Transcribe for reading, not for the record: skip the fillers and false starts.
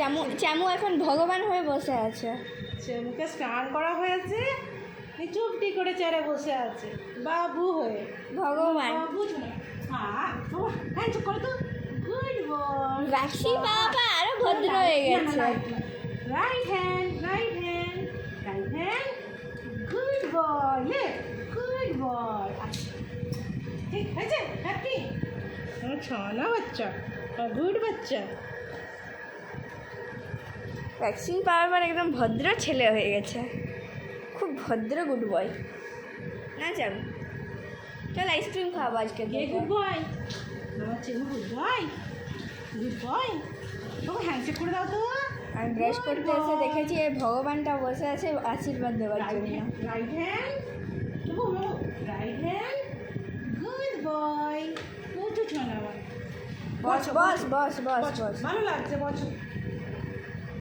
চ্যামু এখন ভগবান হয়ে বসে আছে। মুখে স্নান করা হয়েছে, চুপটি করে চেয়ারে বসে আছে বাবু হয়ে। ভগবান বাবু হ্যাঁ চুপ করো তো। Good boy. রাখি বাবা আরো ভদ্র হয়ে গেছে। Right hand right hand right hand. Good boy left. Good boy. ঠিক আছে হ্যাপি। ছানা বাচ্চা, গুড বাচ্চা। ভ্যাকসিন পাওয়ার পর একদম ভদ্র ছেলে হয়ে গেছে, খুব ভদ্র গুড বয় না যাবো। চল আইসক্রিম খাওয়াবো আজকে। গুড বয় আমার ছেলে, গুড বয় গুড বয়। তোকে হ্যান্ডশেক করে দাও তো। আমি ব্রাশ করতে এসে দেখেছি এই ভগবানটা বসে আছে আশীর্বাদ দেওয়ার জন্য। Right hand right hand. Good boy. প্রচুর ছানা আমার। বস বস বস বস বস। ভালো লাগছে বস।